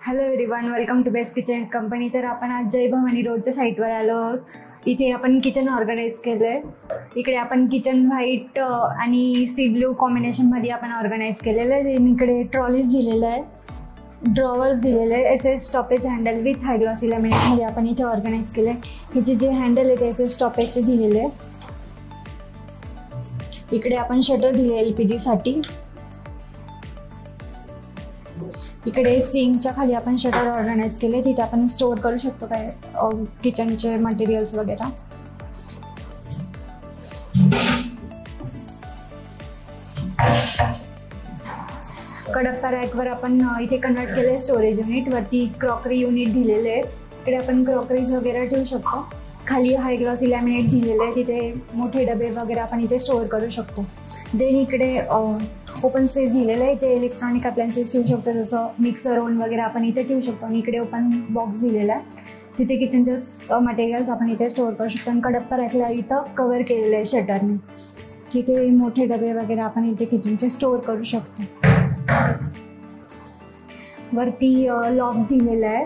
Hello everyone, welcome to best kitchen company. तर आपण आज जय भवानी रोडच्या साईटवर आलो आहोत। इथे आपण किचन ऑर्गनाइज केलं आहे। इकडे आपण किचन व्हाईट आणि स्टी ब्लू कॉम्बिनेशनमध्ये आपण ऑर्गनाइज केलेलं आहे। इकडे ट्रॉलीज दिलेलं आहे, ड्रॉवर्स दिलेले आहे, SS stoppage handle with high glossy लॅमिनेटमध्ये आपण इथे ऑर्गनाइज केलं आहे। ह्याचे जे हँडल आहे ते SS स्टॉपेजचे दिलेले आहे। इकडे आपण शटर दिले LPG साठी। इकडे सिंकच्या खाली आपण शटर ऑर्गनाइज केले, तिथे आपण स्टोअर करू शकतो काय किचनचे मटेरियल्स वगैरे। कडप्पा रॅकवर आपण इथे कन्वर्ट केले स्टोरेज युनिट, वरती क्रॉकरी युनिट दिलेले आहे। इकडे आपण क्रॉकरीज वगैरे ठेवू शकतो। खाली हाय ग्लॉसी लॅमिनेट दिलेले आहे, तिथे मोठे डबे वगैरे आपण इथे स्टोअर करू शकतो। देन इकडे ओपन स्पेस दिलेलं आहे, इथे इलेक्ट्रॉनिक अप्लायन्सेस ठेवू शकतो, जसं मिक्सर ओव्हन वगैरे आपण इथे ठेवू शकतो। आणि इकडे ओपन बॉक्स दिलेला आहे, तिथे किचनचे मटेरियल्स आपण इथे स्टोअर करू शकतो। आणि कडप्पा रॅकला इथं कव्हर केलेलं आहे शटरने, तिथे मोठे डबे वगैरे आपण इथे किचनचे स्टोअर करू शकतो। वरती लॉफ्ट दिलेला आहे,